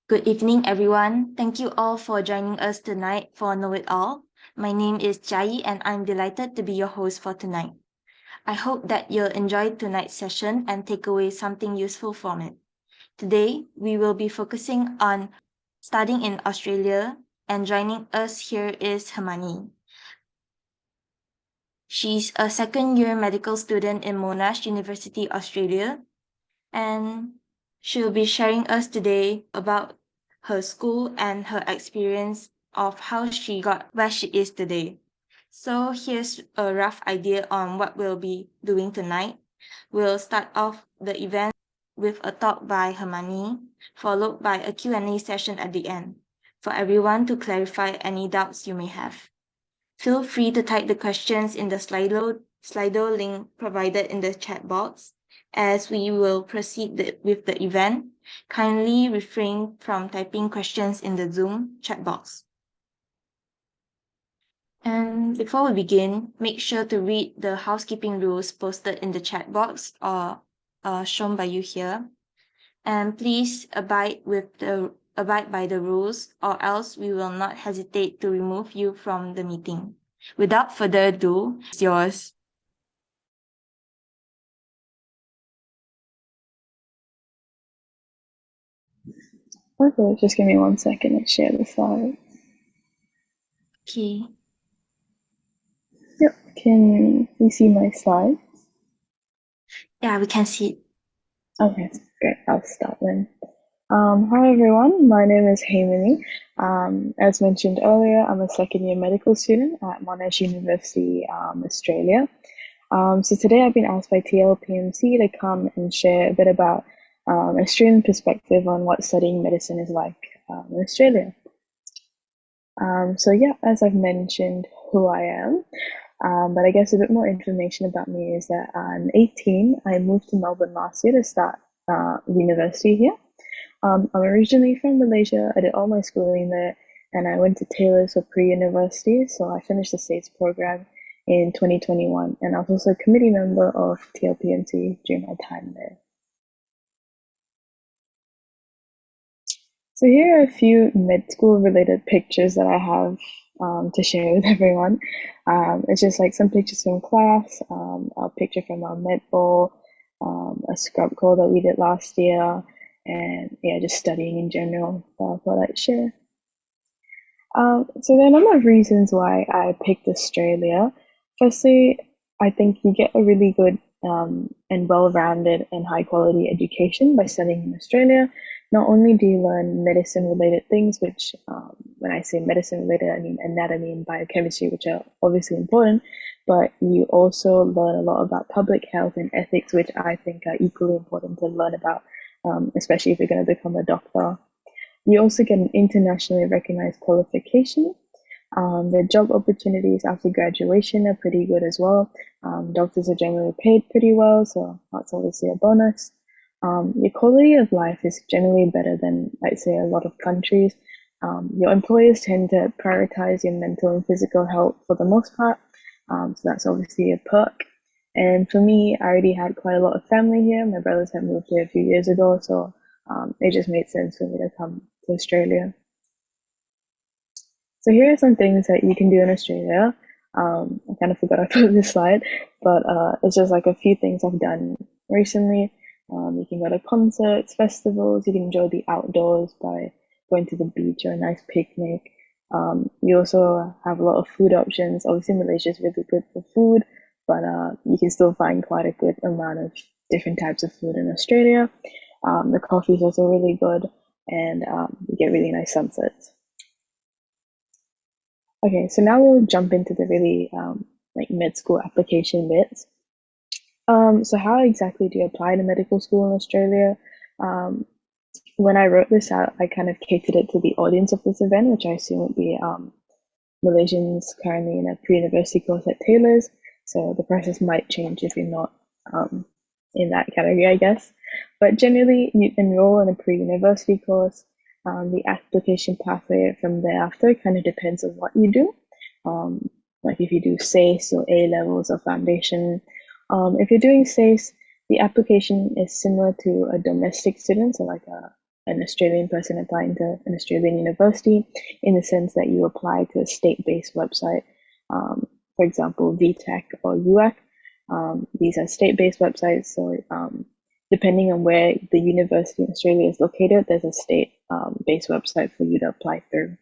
Good evening, everyone. Thank you all for joining us tonight for Know It All. My name is 𝐊𝐲𝐸 and I'm delighted to be your host for tonight. I hope that you'll enjoy tonight's session and take away something useful from it. Today, we will be focusing on studying in Australia, and joining us here is Hemani. She's a second-year medical student in Monash University, Australia, and she'll be sharing us today about her school and her experience of how she got where she is today. So here's a rough idea on what we'll be doing tonight. We'll start off the event with a talk by Hemani, followed by a Q&A session at the end, for everyone to clarify any doubts you may have. Feel free to type the questions in the Slido link provided in the chat box. As we will proceed with the event, kindly refrain from typing questions in the Zoom chat box. And before we begin, make sure to read the housekeeping rules posted in the chat box or shown by you here. And please abide by the rules, or else we will not hesitate to remove you from the meeting. Without further ado, it's yours. Okay, just give me 1 second and share the slide. Okay. Yep, can you see my slide? Yeah, we can see it. Okay, great. I'll start then. Hi everyone, my name is Hemani. As mentioned earlier, I'm a second-year medical student at Monash University, Australia. So today I've been asked by TLPMC to come and share a bit about Australian perspective on what studying medicine is like in Australia. So yeah, as I've mentioned who I am, but I guess a bit more information about me is that I'm 18. I moved to Melbourne last year to start university here. I'm originally from Malaysia. I did all my schooling there, and I went to Taylor's for pre-university. So I finished the STATES program in 2021, and I was also a committee member of TLPMC during my time there. So here are a few med school related pictures that I have to share with everyone. It's just like some pictures from class, a picture from our med ball, a scrub call that we did last year, and yeah, just studying in general that I thought I'd share. So there are a number of reasons why I picked Australia. Firstly, I think you get a really good and well-rounded and high-quality education by studying in Australia. Not only do you learn medicine-related things, which when I say medicine-related, I mean anatomy and biochemistry, which are obviously important, but you also learn a lot about public health and ethics, which I think are equally important to learn about, especially if you're going to become a doctor. You also get an internationally recognized qualification. The job opportunities after graduation are pretty good as well. Doctors are generally paid pretty well, so that's obviously a bonus. Your quality of life is generally better than, I'd say, a lot of countries. Your employers tend to prioritize your mental and physical health for the most part, so that's obviously a perk. And for me, I already had quite a lot of family here. My brothers had moved here a few years ago, so it just made sense for me to come to Australia. So here are some things that you can do in Australia. I kind of forgot I put this slide, but it's just like a few things I've done recently. You can go to concerts, festivals, you can enjoy the outdoors by going to the beach or a nice picnic. You also have a lot of food options. Obviously, Malaysia is really good for food, but you can still find quite a good amount of different types of food in Australia. The coffee is also really good, and you get really nice sunsets. Okay, so now we'll jump into the really like med school application bits. So how exactly do you apply to medical school in Australia? When I wrote this out, I kind of catered it to the audience of this event, which I assume would be Malaysians currently in a pre-university course at Taylor's. So the process might change if you're not in that category, I guess. But generally, you enroll in a pre-university course. The application pathway from thereafter kind of depends on what you do. Like if you do SACE or A levels or foundation. If you're doing SACE, the application is similar to a domestic student, so like a an Australian person applying to an Australian university, in the sense that you apply to a state-based website, for example, VTech or UAC. These are state-based websites, so depending on where the university in Australia is located, there's a state-based website for you to apply through.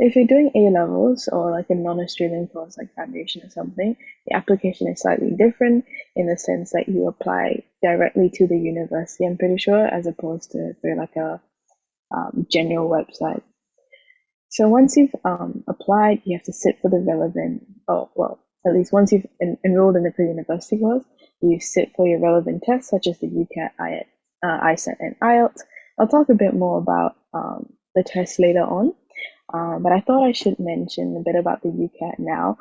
If you're doing A levels or like a non-Australian course like foundation or something, the application is slightly different in the sense that you apply directly to the university, I'm pretty sure, as opposed to through like a general website. So once you've applied, you have to sit for the relevant, at least once you've enrolled in the pre-university course, you sit for your relevant tests such as the UCAT, ISET, and IELTS. I'll talk a bit more about the tests later on. But I thought I should mention a bit about the UCAT now.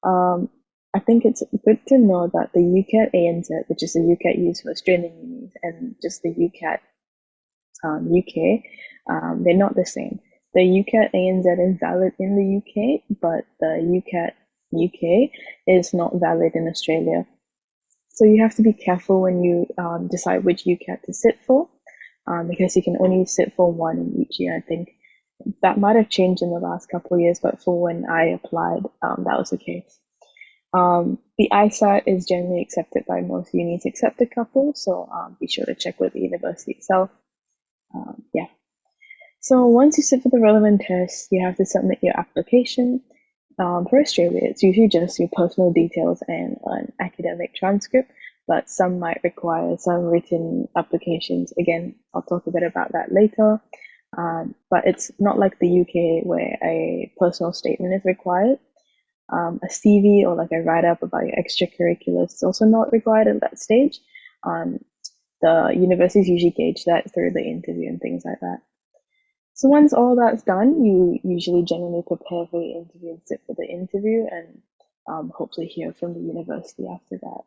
I think it's good to know that the UCAT ANZ, which is the UCAT used for Australian unis, and just the UCAT UK, they're not the same. The UCAT ANZ is valid in the UK, but the UCAT UK is not valid in Australia. So you have to be careful when you decide which UCAT to sit for, because you can only sit for one in each year, I think. That might have changed in the last couple of years, but for when I applied, that was the case. The ISAT is generally accepted by most unis except a couple, so be sure to check with the university itself. Yeah. So once you sit for the relevant tests, you have to submit your application. For Australia, it's usually just your personal details and an academic transcript, but some might require some written applications. Again, I'll talk a bit about that later. But it's not like the UK where a personal statement is required. A CV or like a write-up about your extracurriculars is also not required at that stage. The universities usually gauge that through the interview and things like that. So once all that's done, you usually generally prepare for the interview and sit for the interview, and hopefully hear from the university after that.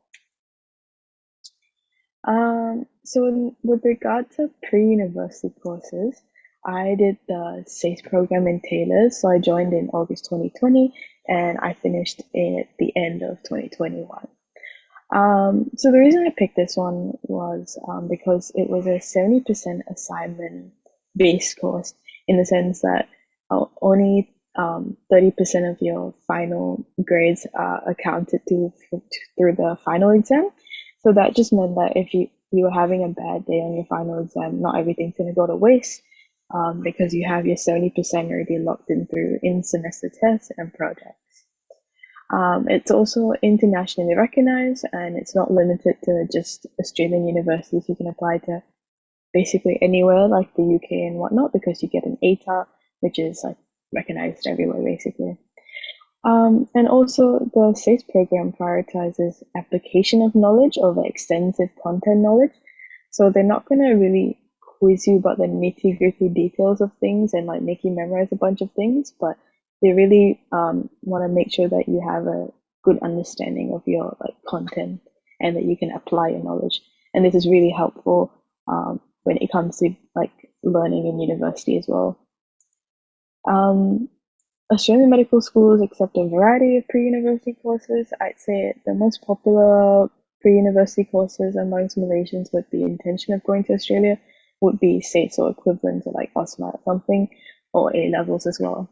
So with regard to pre-university courses, I did the SACE program in Taylor, so I joined in August 2020 and I finished at the end of 2021. So the reason I picked this one was because it was a 70% assignment based course, in the sense that only 30% of your final grades are accounted to through the final exam. So that just meant that if you were having a bad day on your final exam, not everything's going to go to waste, because you have your 70% already locked in through in-semester tests and projects. It's also internationally recognized, and it's not limited to just Australian universities. You can apply to basically anywhere like the UK and whatnot, because you get an ATAR, which is like recognized everywhere basically. And also the SACE program prioritizes application of knowledge over extensive content knowledge. So they're not going to really quiz you about the nitty-gritty details of things and like make you memorize a bunch of things, but they really want to make sure that you have a good understanding of your like content and that you can apply your knowledge. And this is really helpful when it comes to like learning in university as well. Australian medical schools accept a variety of pre-university courses. I'd say the most popular pre-university courses amongst Malaysians with the intention of going to Australia would be SACE or equivalent to like OSMA or something, or A levels as well.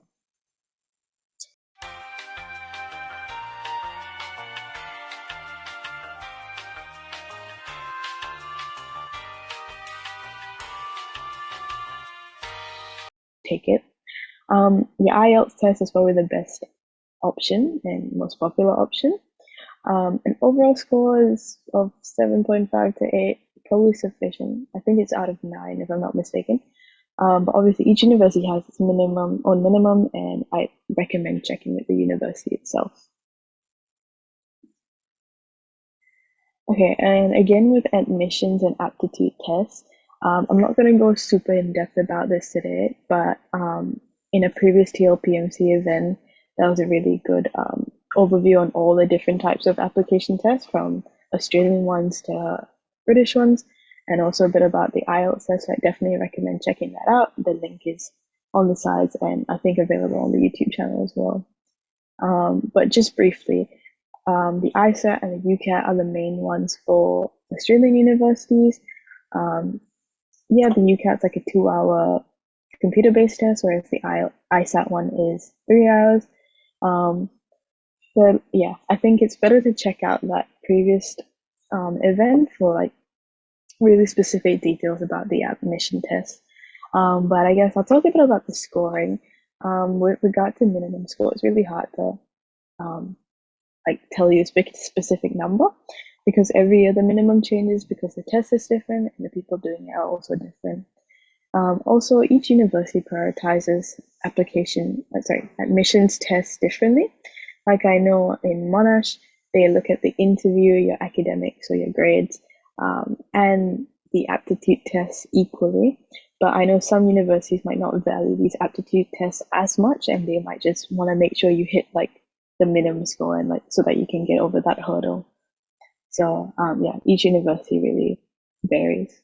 Take it. Your IELTS test is probably the best option and most popular option. An overall score is of 7.5 to 8, probably sufficient. I think it's out of 9 if I'm not mistaken. But obviously each university has its minimum, and I recommend checking with the university itself. Okay, and again with admissions and aptitude tests, I'm not going to go super in depth about this today, but in a previous TLPMC event, that was a really good overview on all the different types of application tests, from Australian ones to British ones, and also a bit about the IELTS test. So I definitely recommend checking that out. The link is on the sides and I think available on the YouTube channel as well. But just briefly, the ISAT and the UCAT are the main ones for Australian universities. yeah, the UCAT's like a 2 hour computer-based test, whereas the ISAT one is 3 hours. But yeah, I think it's better to check out that previous event for like really specific details about the admission test. But I guess I'll talk a bit about the scoring. With regard to minimum score, it's really hard to um, like tell you a specific number because every year the minimum changes because the test is different and the people doing it are also different. Also, each university prioritizes admissions tests differently. Like I know in Monash, they look at the interview, your academics, so your grades, and the aptitude tests equally. But I know some universities might not value these aptitude tests as much, and they might just want to make sure you hit like the minimum score and like so that you can get over that hurdle. So yeah, each university really varies.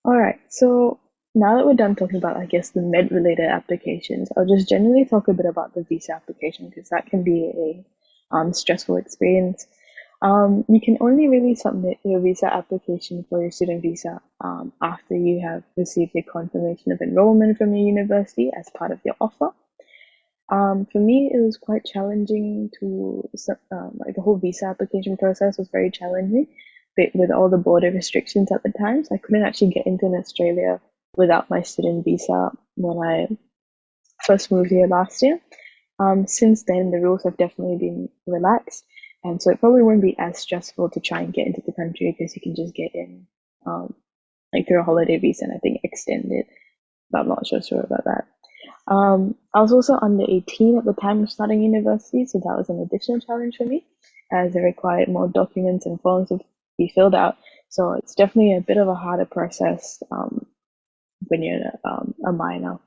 All right, so now that we're done talking about, I guess, the med-related applications, I'll just generally talk a bit about the visa application because that can be a stressful experience. You can only really submit your visa application for your student visa after you have received a confirmation of enrollment from your university as part of your offer. For me, it was quite challenging to like the whole visa application process was very challenging with all the border restrictions at the time. So I couldn't actually get into Australia without my student visa when I first moved here last year. Since then, the rules have definitely been relaxed, and so it probably won't be as stressful to try and get into the country because you can just get in like through a holiday visa and I think extend it. But I'm not sure about that. I was also under 18 at the time of starting university, so that was an additional challenge for me as it required more documents and forms to be filled out. So it's definitely a bit of a harder process when you're a minor.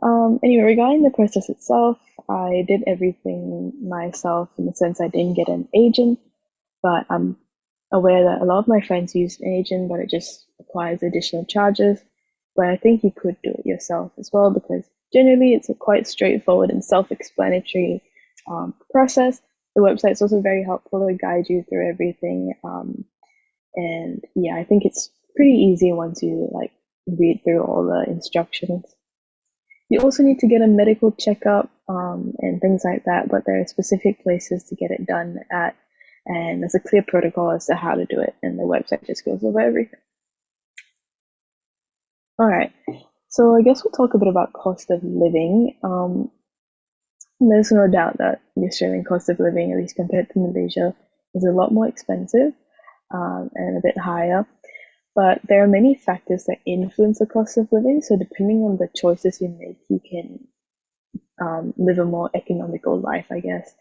Anyway, regarding the process itself, I did everything myself in the sense I didn't get an agent, but I'm aware that a lot of my friends use an agent, but it just requires additional charges. But I think you could do it yourself as well because generally it's a quite straightforward and self-explanatory process. The website's also very helpful to guide you through everything. And yeah, I think it's pretty easy once you like read through all the instructions. You also need to get a medical checkup and things like that, but there are specific places to get it done at, and there's a clear protocol as to how to do it, and the website just goes over everything. All right, so I guess we'll talk a bit about cost of living. There's no doubt that the Australian cost of living, at least compared to Malaysia, is a lot more expensive and a bit higher. But there are many factors that influence the cost of living. So depending on the choices you make, you can live a more economical life, I guess.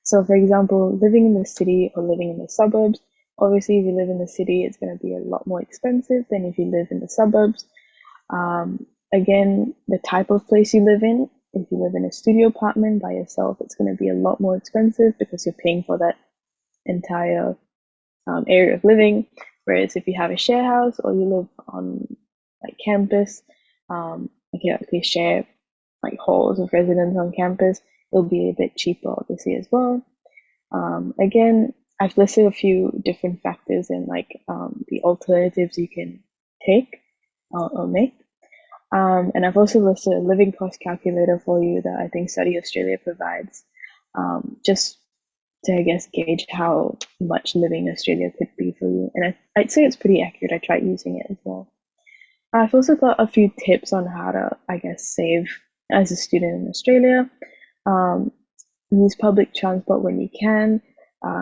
So for example, living in the city or living in the suburbs, obviously if you live in the city, it's going to be a lot more expensive than if you live in the suburbs. Again, the type of place you live in, if you live in a studio apartment by yourself, it's going to be a lot more expensive because you're paying for that entire area of living. Whereas if you have a share house or you live on like campus, like you actually share like halls of residents on campus, it'll be a bit cheaper obviously as well. Again, I've listed a few different factors and like the alternatives you can take or make. And I've also listed a living cost calculator for you that I think Study Australia provides, just to, I guess, gauge how much living in Australia could be for you. And I'd say it's pretty accurate. I tried using it as well. I've also got a few tips on how to, I guess, save as a student in Australia. Use public transport when you can,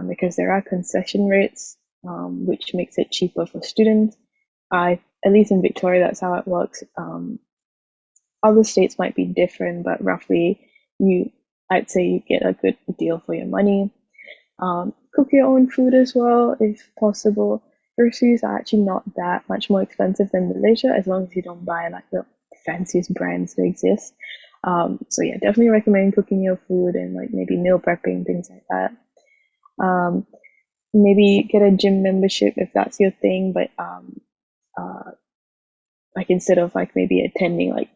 because there are concession rates, which makes it cheaper for students. At least in Victoria, that's how it works. Other states might be different, but roughly, I'd say you get a good deal for your money. Cook your own food as well, if possible. Groceries are actually not that much more expensive than Malaysia, as long as you don't buy like the fanciest brands that exist. So yeah, definitely recommend cooking your food and like maybe meal prepping, things like that. Maybe get a gym membership if that's your thing, but like instead of like maybe attending like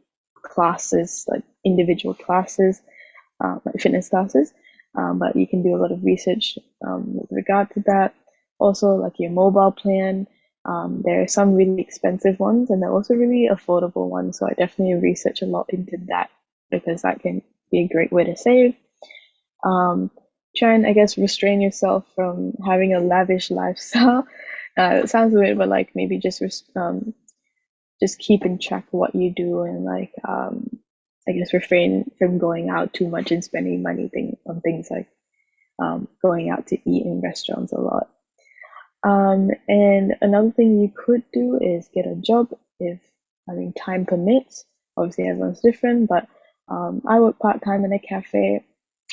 classes, like individual classes, like fitness classes, but you can do a lot of research with regard to that. Also, like your mobile plan, There are some really expensive ones and there are also really affordable ones. So I definitely research a lot into that because that can be a great way to save. Try and, I guess, restrain yourself from having a lavish lifestyle. It sounds weird, but like maybe just keeping track of what you do and like I guess refrain from going out too much and spending money on things like going out to eat in restaurants a lot. And another thing you could do is get a job if, I mean, time permits. Obviously, everyone's different, but I work part time in a cafe.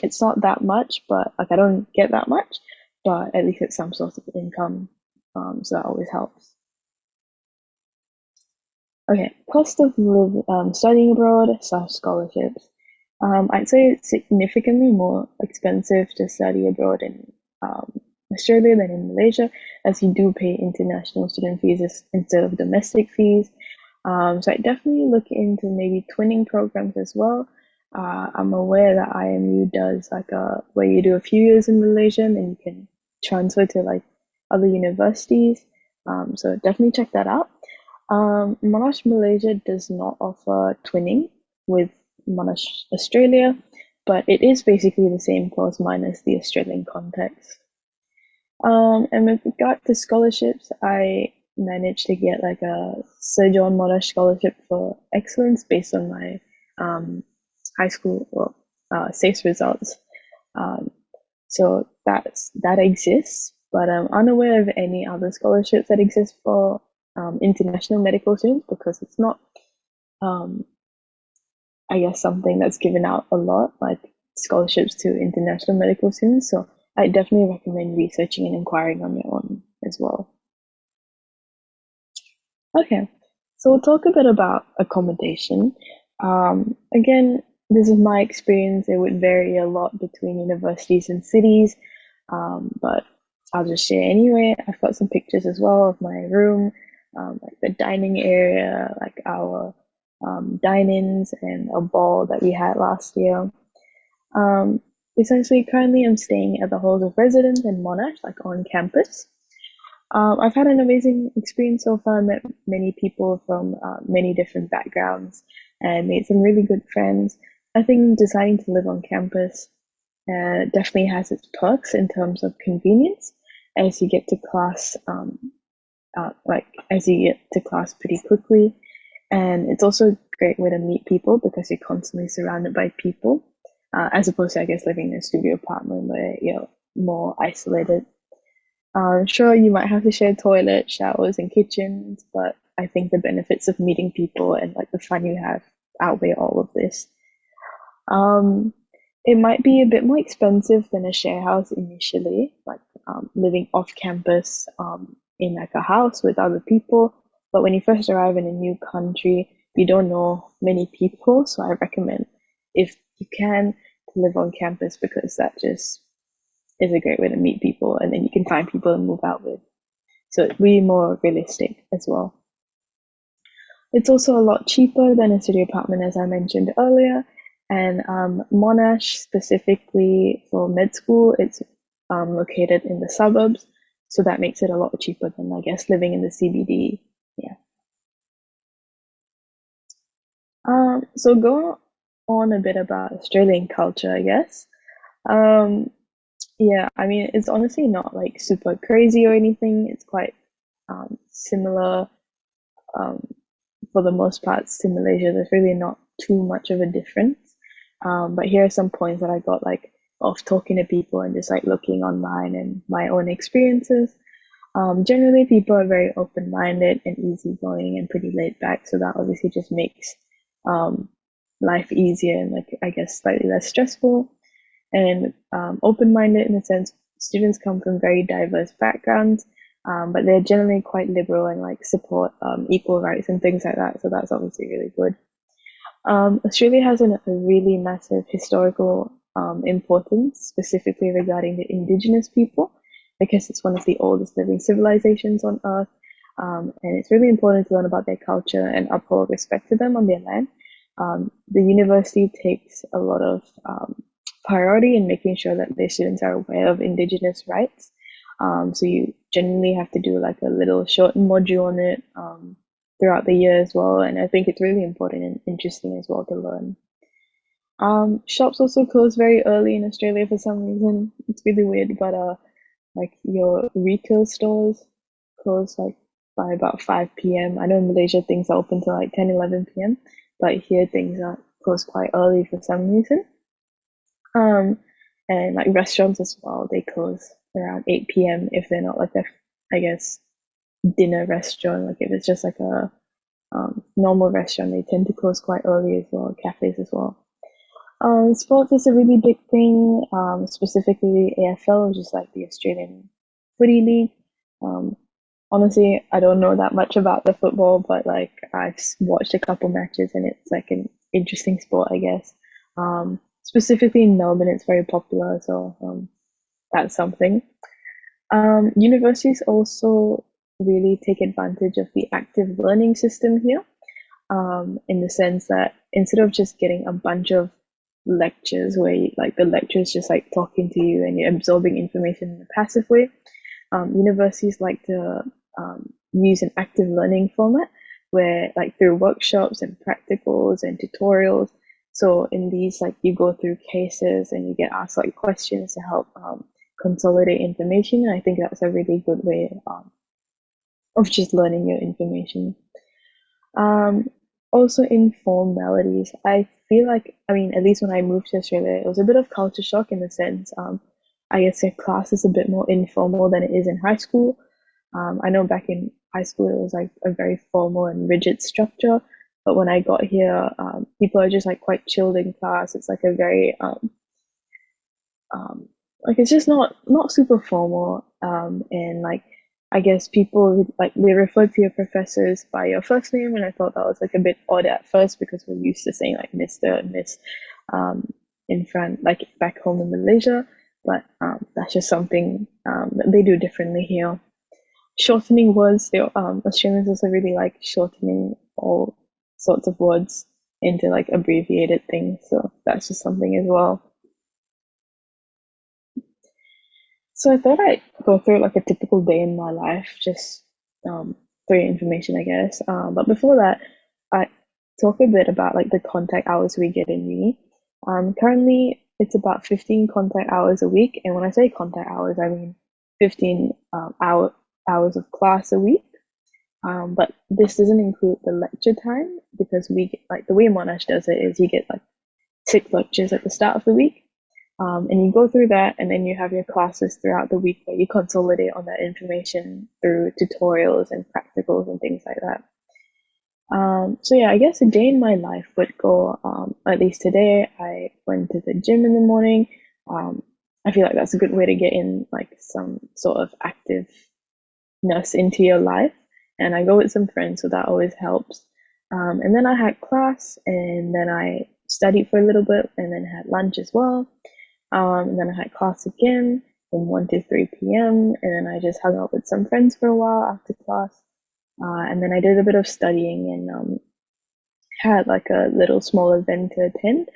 It's not that much, but like I don't get that much, but at least it's some sort of income. So that always helps. Okay, cost of studying abroad / scholarships. I'd say it's significantly more expensive to study abroad in Australia than in Malaysia, as you do pay international student fees instead of domestic fees. So I definitely look into maybe twinning programs as well. I'm aware that IMU does like where you do a few years in Malaysia and you can transfer to like other universities. So definitely check that out. Monash Malaysia does not offer twinning with Monash Australia, but it is basically the same course minus the Australian context. And with regard to scholarships, I managed to get like a Sir John Monash scholarship for excellence based on my high school SACE results. So that exists, but I'm unaware of any other scholarships that exist for international medical students because it's not, I guess, something that's given out a lot, like scholarships to international medical students. So I definitely recommend researching and inquiring on your own as well. Okay, so we'll talk a bit about accommodation. Again, this is my experience. It would vary a lot between universities and cities, but I'll just share anyway. I've got some pictures as well of my room, like the dining area, like our dine-ins and a ball that we had last year. Essentially, currently I'm staying at the halls of residence in Monash, like on campus. I've had an amazing experience so far. I met many people from many different backgrounds and made some really good friends. I think deciding to live on campus definitely has its perks in terms of convenience as you get to class, as you get to class pretty quickly. And it's also a great way to meet people because you're constantly surrounded by people, as opposed to, I guess, living in a studio apartment where you're more isolated. Sure, you might have to share toilets, showers, and kitchens, but I think the benefits of meeting people and like the fun you have outweigh all of this. It might be a bit more expensive than a share house initially, like living off campus in like a house with other people. But when you first arrive in a new country, you don't know many people, so I recommend, if you can, to live on campus because that just is a great way to meet people and then you can find people to move out with. So it's really more realistic as well. It's also a lot cheaper than a studio apartment, as I mentioned earlier. And Monash, specifically for med school, it's located in the suburbs. So that makes it a lot cheaper than, I guess, living in the CBD. Yeah. So go on a bit about Australian culture, I guess. Yeah, I mean, it's honestly not like super crazy or anything. It's quite similar for the most part to Malaysia. There's really not too much of a difference. But here are some points that I got like of talking to people and just like looking online and my own experiences. Generally, people are very open-minded and easygoing and pretty laid back. So that obviously just makes life easier and like I guess slightly less stressful. And open-minded in the sense students come from very diverse backgrounds, but they're generally quite liberal and like support equal rights and things like that. So that's obviously really good. Australia has a really massive historical importance, specifically regarding the Indigenous people, because it's one of the oldest living civilizations on Earth. And it's really important to learn about their culture and uphold respect to them on their land. The university takes a lot of priority in making sure that their students are aware of Indigenous rights. So you generally have to do like a little short module on it throughout the year as well. And I think it's really important and interesting as well to learn. Shops also close very early in Australia for some reason. It's really weird, but like your retail stores close like by about 5 p.m. I know in Malaysia things are open till like 10, 11 p.m., but here things are closed quite early for some reason. And like restaurants as well, they close around 8 p.m. if they're not like a, I guess, dinner restaurant. Like if it's just like a normal restaurant, they tend to close quite early as well, cafes as well. Sports is a really big thing, specifically AFL, which is like the Australian Footy League. Honestly, I don't know that much about the football, but like I've watched a couple matches and it's like an interesting sport, I guess. Specifically in Melbourne, it's very popular, so that's something. Universities also really take advantage of the active learning system here, in the sense that instead of just getting a bunch of lectures where like the lecturers just like talking to you and you're absorbing information in a passive way, universities like to use an active learning format where like through workshops and practicals and tutorials. So in these, like you go through cases and you get asked like questions to help consolidate information. And I think that's a really good way of just learning your information. Also informalities. I feel like, I mean, at least when I moved to Australia, it was a bit of culture shock in the sense, I guess their class is a bit more informal than it is in high school. I know back in high school, it was like a very formal and rigid structure. But when I got here, people are just like quite chilled in class. It's like a very, like it's just not super formal. And like, I guess people like they refer to your professors by your first name, and I thought that was like a bit odd at first because we're used to saying like Mr. and Miss in front, like back home in Malaysia. But that's just something that they do differently here. Shortening words, they Australians also really like shortening all sorts of words into like abbreviated things, so that's just something as well. So I thought I'd go through like a typical day in my life, just for your information, I guess. But before that, I talk a bit about like the contact hours we get in uni. Currently, it's about 15 contact hours a week, and when I say contact hours, I mean 15 hours of class a week. But this doesn't include the lecture time because we get, like the way Monash does it is you get like 6 lectures at the start of the week. And you go through that, and then you have your classes throughout the week where you consolidate on that information through tutorials and practicals and things like that. So yeah, I guess a day in my life would go, at least today, I went to the gym in the morning. I feel like that's a good way to get in like some sort of activeness into your life. And I go with some friends, so that always helps. And then I had class, and then I studied for a little bit, and then had lunch as well. And then I had class again from 1 to 3 p.m. And then I just hung out with some friends for a while after class. And then I did a bit of studying and had like a little small event to attend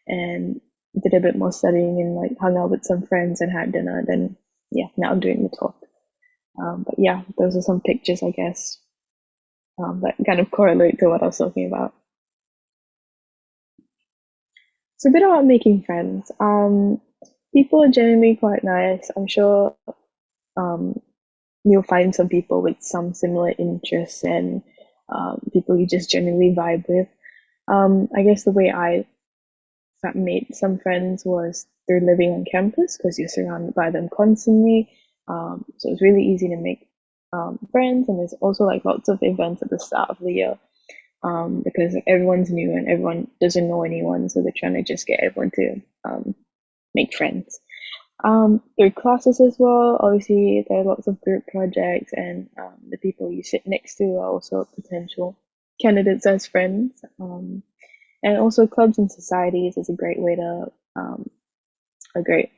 and did a bit more studying and like hung out with some friends and had dinner. Then, yeah, now I'm doing the talk. But yeah, those are some pictures, I guess, that kind of correlate to what I was talking about. So a bit about making friends. People are generally quite nice. I'm sure you'll find some people with some similar interests and people you just generally vibe with. I guess the way I made some friends was through living on campus because you're surrounded by them constantly. So it's really easy to make friends, and there's also like lots of events at the start of the year because everyone's new and everyone doesn't know anyone, so they're trying to just get everyone to make friends. Through classes as well, obviously there are lots of group projects, and the people you sit next to are also potential candidates as friends. And also clubs and societies is a great way to a great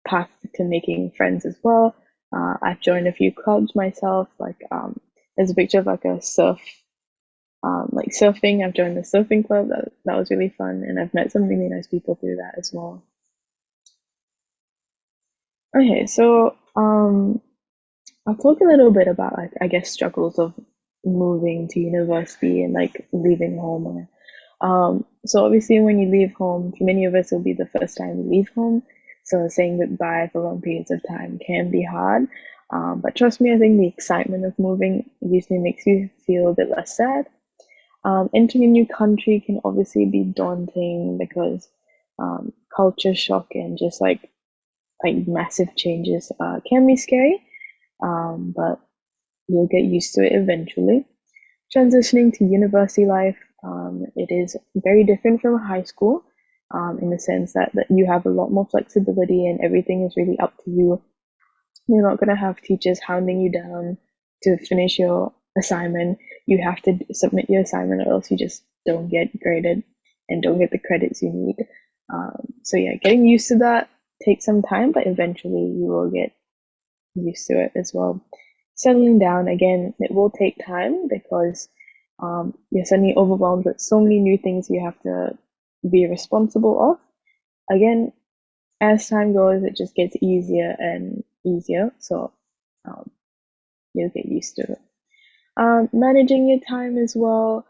path to making friends as well. I've joined a few clubs myself. Like there's a picture of like a like surfing. I've joined the surfing club. That was really fun, and I've met some really nice people through that as well. Okay, so Um, I'll talk a little bit about like I guess struggles of moving to university and like leaving home. So obviously when you leave home, for many of us it'll be the first time we leave home. So saying goodbye for long periods of time can be hard. But trust me, I think the excitement of moving usually makes you feel a bit less sad. Entering a new country can obviously be daunting because culture shock and just like massive changes can be scary. But you'll get used to it eventually. Transitioning to university life, it is very different from high school in the sense that you have a lot more flexibility and everything is really up to you. You're not going to have teachers hounding you down to finish your assignment. You have to submit your assignment or else you just don't get graded and don't get the credits you need. So, yeah, getting used to that takes some time, but eventually you will get used to it as well. Settling down again, it will take time because you're suddenly overwhelmed with so many new things you have to be responsible of. Again, as time goes, it just gets easier and easier. So um, you'll get used to it. Managing your time as well,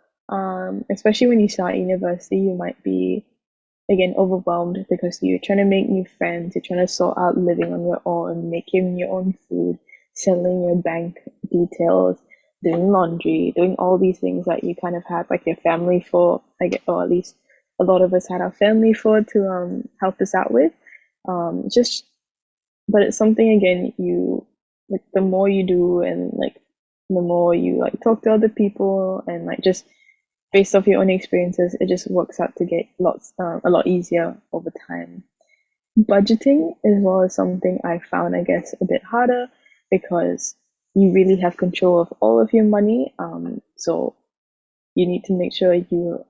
especially when you start university, you might be again overwhelmed because you're trying to make new friends, you're trying to sort out living on your own, making your own food, settling your bank details, doing laundry, doing all these things that you kind of had like your family for, I get, or at least a lot of us had our family for to help us out with. Just, but it's something again you like the more you do and like the more you like talk to other people and like just based off your own experiences, it just works out to get a lot easier over time. Budgeting as well is something I found, I guess, a bit harder because you really have control of all of your money. So you need to make sure you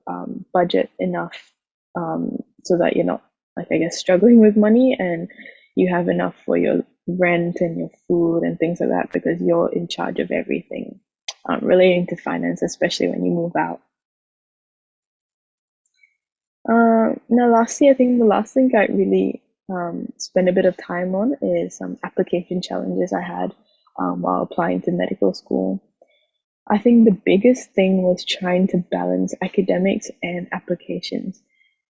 budget enough so that you're not, like, I guess, struggling with money and you have enough for your rent and your food and things like that because you're in charge of everything relating to finance, especially when you move out. Now, lastly, I think the last thing I really spend a bit of time on is some application challenges I had while applying to medical school. I think the biggest thing was trying to balance academics and applications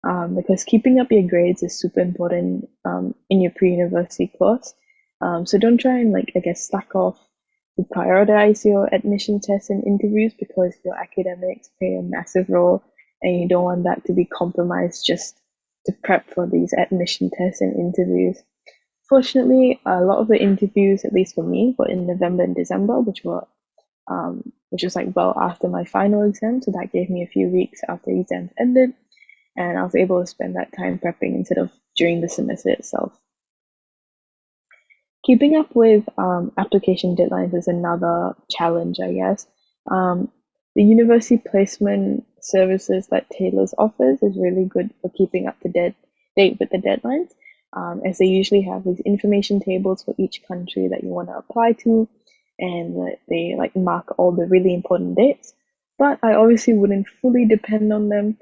because keeping up your grades is super important in your pre-university course. So don't try and like I guess slack off to prioritize your admission tests and interviews because your academics play a massive role and you don't want that to be compromised just to prep for these admission tests and interviews. Fortunately, a lot of the interviews, at least for me, were in November and December, which was like well after my final exam. So that gave me a few weeks after exams ended, and I was able to spend that time prepping instead of during the semester itself. Keeping up with application deadlines is another challenge, I guess. The university placement services that Taylor's offers is really good for keeping up to date with the deadlines, as they usually have these information tables for each country that you want to apply to, and they like mark all the really important dates. But I obviously wouldn't fully depend on them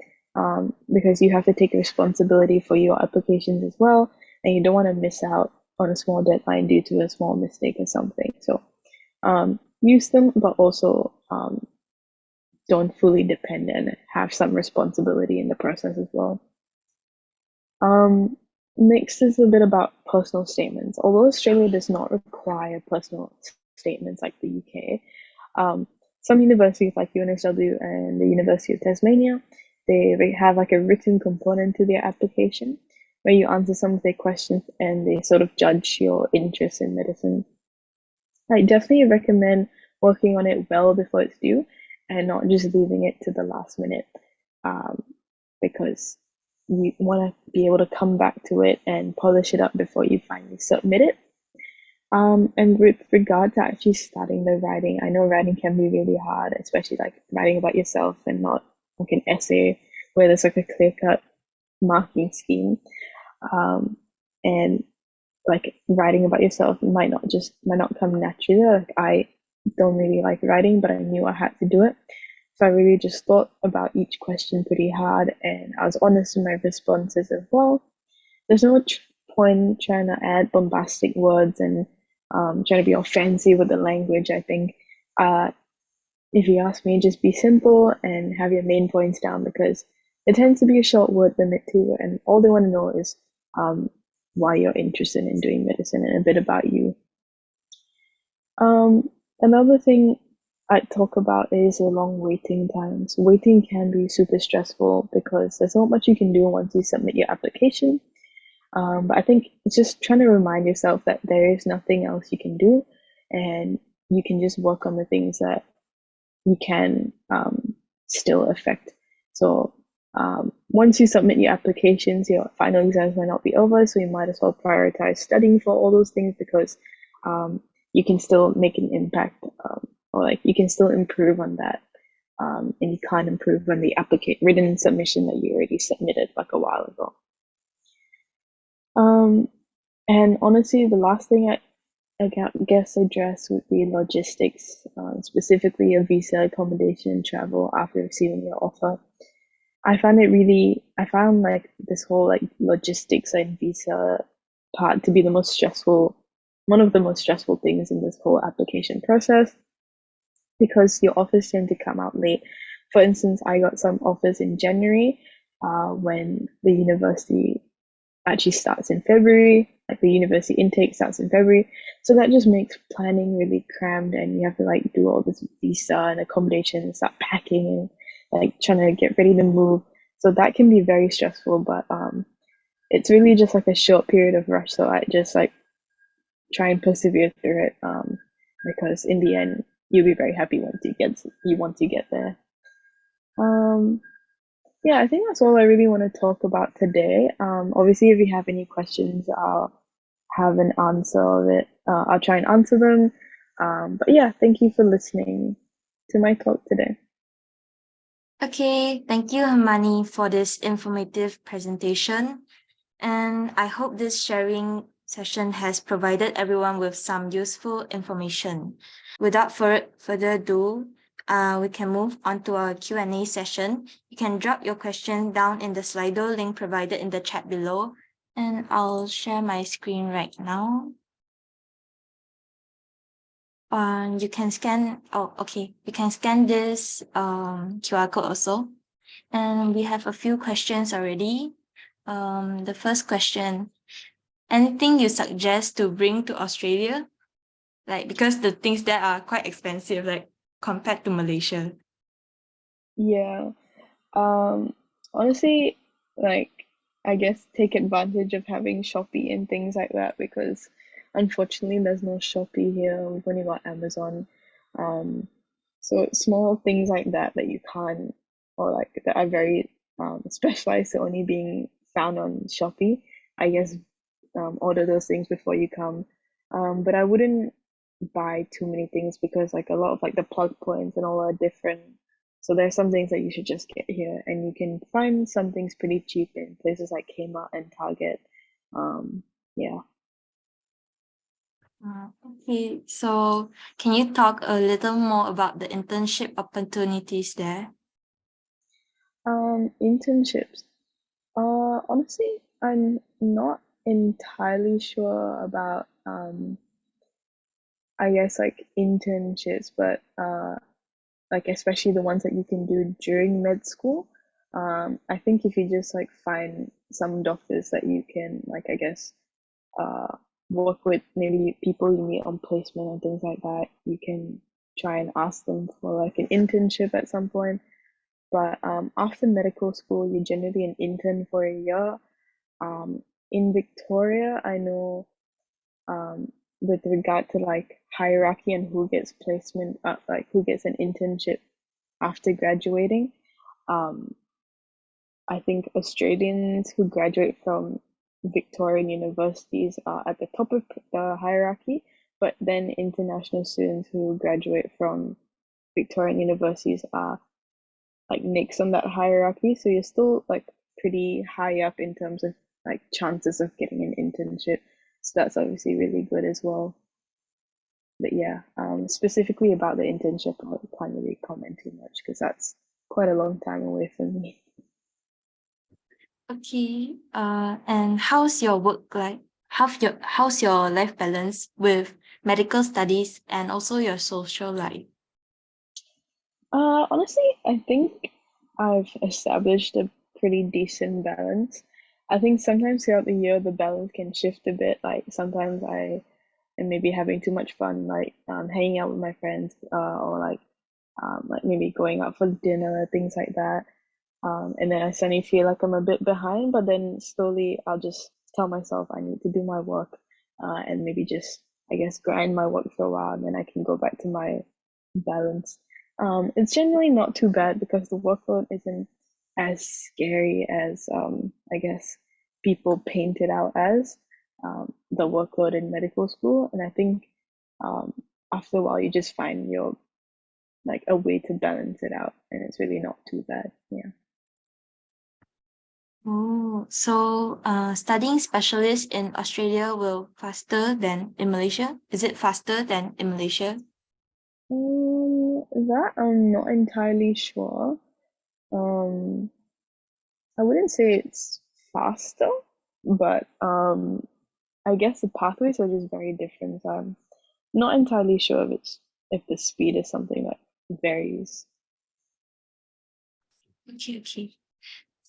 because you have to take responsibility for your applications as well, and you don't want to miss out on a small deadline due to a small mistake or something. So use them, but also don't fully depend and have some responsibility in the process as well. Next is a bit about personal statements. Although Australia does not require personal statements like the UK, some universities like UNSW and the University of Tasmania, they have like a written component to their application where you answer some of their questions and they sort of judge your interest in medicine. I definitely recommend working on it well before it's due and not just leaving it to the last minute um, because you want to be able to come back to it and polish it up before you finally submit it. And with regard to actually starting the writing, I know writing can be really hard, especially like writing about yourself and not like an essay where there's like a clear cut marking scheme. And like writing about yourself might not come naturally. Like I don't really like writing, but I knew I had to do it. So I really just thought about each question pretty hard and I was honest in my responses as well. There's no point trying to add bombastic words and trying to be all fancy with the language. I think if you ask me, just be simple and have your main points down, because it tends to be a short word limit too, and all they want to know is why you're interested in doing medicine and a bit about you. Another thing I'd talk about is the long waiting times. Waiting can be super stressful because there's not much you can do once you submit your application. But I think it's just trying to remind yourself that there is nothing else you can do, and you can just work on the things that you can still affect. So once you submit your applications, your final exams might not be over, so you might as well prioritize studying for all those things, because you can still make an impact, or like you can still improve on that. And you can't improve on the written submission that you already submitted like a while ago. And honestly, the last thing I guess address would be logistics, specifically your visa, accommodation, travel after receiving your offer. I found like this whole like logistics and visa part to be one of the most stressful things in this whole application process, because your offers tend to come out late. For instance, I got some offers in January, when the university actually starts in February, like the university intake starts in February. So that just makes planning really crammed, and you have to like do all this visa and accommodation and start packing and like trying to get ready to move. So that can be very stressful, but it's really just like a short period of rush. So I just like try and persevere through it, because in the end you'll be very happy once you get there. Yeah, I think that's all I really want to talk about today. Obviously, if you have any questions, I'll have an answer of it. I'll try and answer them. But yeah, thank you for listening to my talk today. Okay, thank you, Hemani, for this informative presentation. And I hope this sharing session has provided everyone with some useful information. Without further ado, we can move on to our Q&A session. You can drop your question down in the Slido link provided in the chat below, and I'll share my screen right now. You can scan, you can scan this QR code also. And we have a few questions already. The first question, anything you suggest to bring to Australia? Like, because the things there are quite expensive, like compared to Malaysia. Yeah. Honestly, like I guess take advantage of having Shopee and things like that, because unfortunately there's no Shopee here. We've only got Amazon. Um, so small things like that you can't, or like that are very specialized to only being found on Shopee. I guess order those things before you come. But I wouldn't buy too many things, because like a lot of like the plug points and all are different. So there's some things that you should just get here, and you can find some things pretty cheap in places like Kmart and Target. Yeah. Okay, so can you talk a little more about the internship opportunities there? Internships. Honestly, I'm not entirely sure about I guess like internships, but like especially the ones that you can do during med school. I think if you just like find some doctors that you can like, I guess, work with, maybe people you meet on placement and things like that, you can try and ask them for like an internship at some point. But after medical school, you're generally an intern for a year. In Victoria, I know, with regard to like hierarchy and who gets placement, like who gets an internship after graduating. Um, I think Australians who graduate from Victorian universities are at the top of the hierarchy, but then international students who graduate from Victorian universities are like next on that hierarchy. So you're still like pretty high up in terms of like chances of getting an internship. So that's obviously really good as well. But yeah, specifically about the internship, I can't really comment too much because that's quite a long time away from me. Okay, and how's your work like? How's your life balance with medical studies, and also your social life? Honestly, I think I've established a pretty decent balance. I think sometimes throughout the year the balance can shift a bit. Like sometimes I am maybe having too much fun, like hanging out with my friends, or like maybe going out for dinner, things like that. And then I suddenly feel like I'm a bit behind, but then slowly I'll just tell myself I need to do my work, and maybe just, I guess, grind my work for a while, and then I can go back to my balance. It's generally not too bad because the workload isn't as scary as, I guess, people paint it out as, the workload in medical school. And I think um, after a while, you just find your like a way to balance it out, and it's really not too bad. Yeah. Oh, so studying specialist in Australia will faster than in Malaysia? Is it faster than in Malaysia? That I'm not entirely sure. Um, I wouldn't say it's faster, but I guess the pathways are just very different. So I'm not entirely sure if the speed is something that varies. Okay, okay.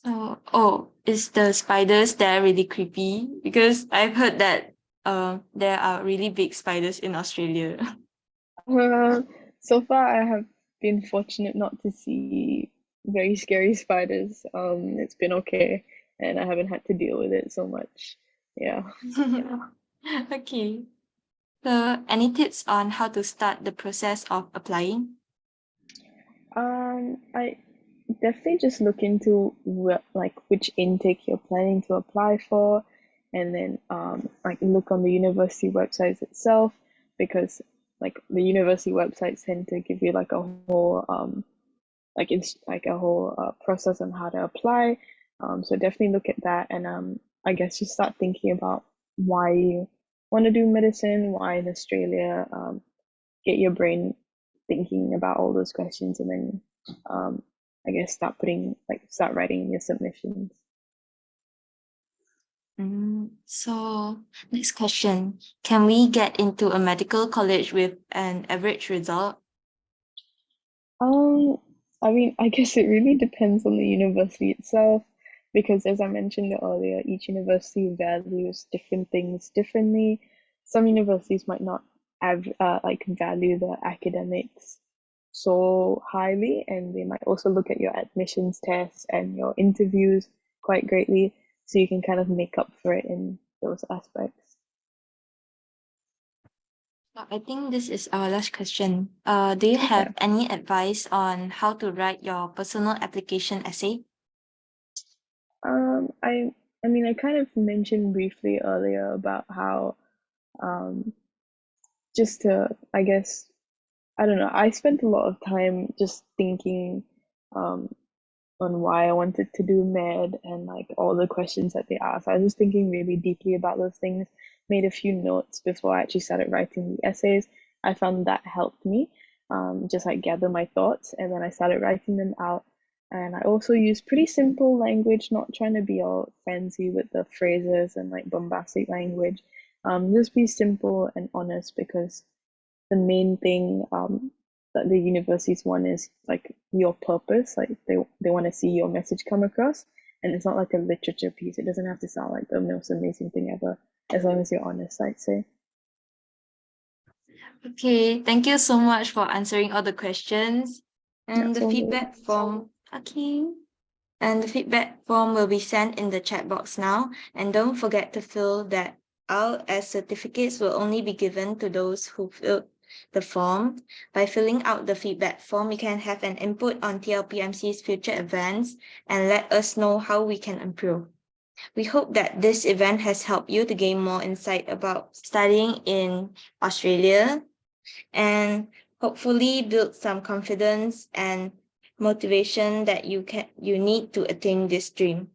So, oh, is the spiders there really creepy? Because I've heard that there are really big spiders in Australia. Uh, so far, I have been fortunate not to see very scary spiders. It's been okay, and I haven't had to deal with it so much. Yeah. Okay. So, any tips on how to start the process of applying? I definitely just look into like which intake you're planning to apply for, and then like look on the university websites itself, because like the university websites tend to give you like a whole like it's like a whole process on how to apply. So definitely look at that, and I guess just start thinking about why you want to do medicine, why in Australia. Get your brain thinking about all those questions, and then um, I guess start writing your submissions. So, next question. Can we get into a medical college with an average result? Um, I mean, I guess it really depends on the university itself, because as I mentioned earlier, each university values different things differently. Some universities might not have like value the academics so highly, and they might also look at your admissions tests and your interviews quite greatly, so you can kind of make up for it in those aspects. I think this is our last question. Do you Okay. have any advice on how to write your personal application essay? Um, I I mean, I kind of mentioned briefly earlier about how um, just to, I guess, I don't know, I spent a lot of time just thinking um, on why I wanted to do med and like all the questions that they asked. I was just thinking really deeply about those things, made a few notes before I actually started writing the essays. I found that helped me just like gather my thoughts, and then I started writing them out. And I also use pretty simple language, not trying to be all fancy with the phrases and like bombastic language. Just be simple and honest, because the main thing that the universities want is like your purpose. Like they want to see your message come across, and it's not like a literature piece. It doesn't have to sound like the most amazing thing ever, as long as you're honest, I'd say. Okay, thank you so much for answering all the questions. And That's the all good. feedback form, okay. And the feedback form will be sent in the chat box now. And don't forget to fill that out, as certificates will only be given to those who filled the form. By filling out the feedback form, you can have an input on TLPMC's future events and let us know how we can improve. We hope that this event has helped you to gain more insight about studying in Australia and hopefully build some confidence and motivation that you need to attain this dream.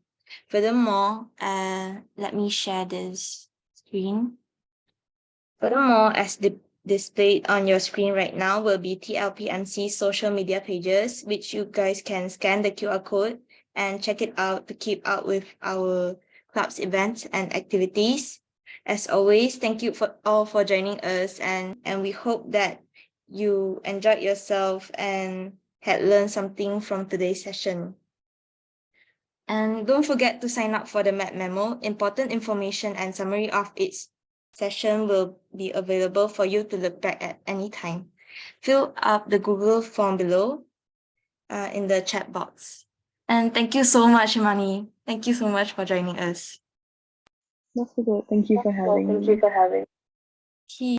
Furthermore, let me share this screen. Furthermore, as displayed on your screen right now will be TLPMC social media pages, which you guys can scan the QR code and check it out to keep up with our club's events and activities. As always, thank you for joining us, and we hope that you enjoyed yourself and had learned something from today's session. And don't forget to sign up for the MAP memo. Important information and summary of its session will be available for you to look back at any time. Fill up the Google form below in the chat box. And thank you so much, Hemani. Thank you so much for joining us. That's good. Thank you for having me. Okay.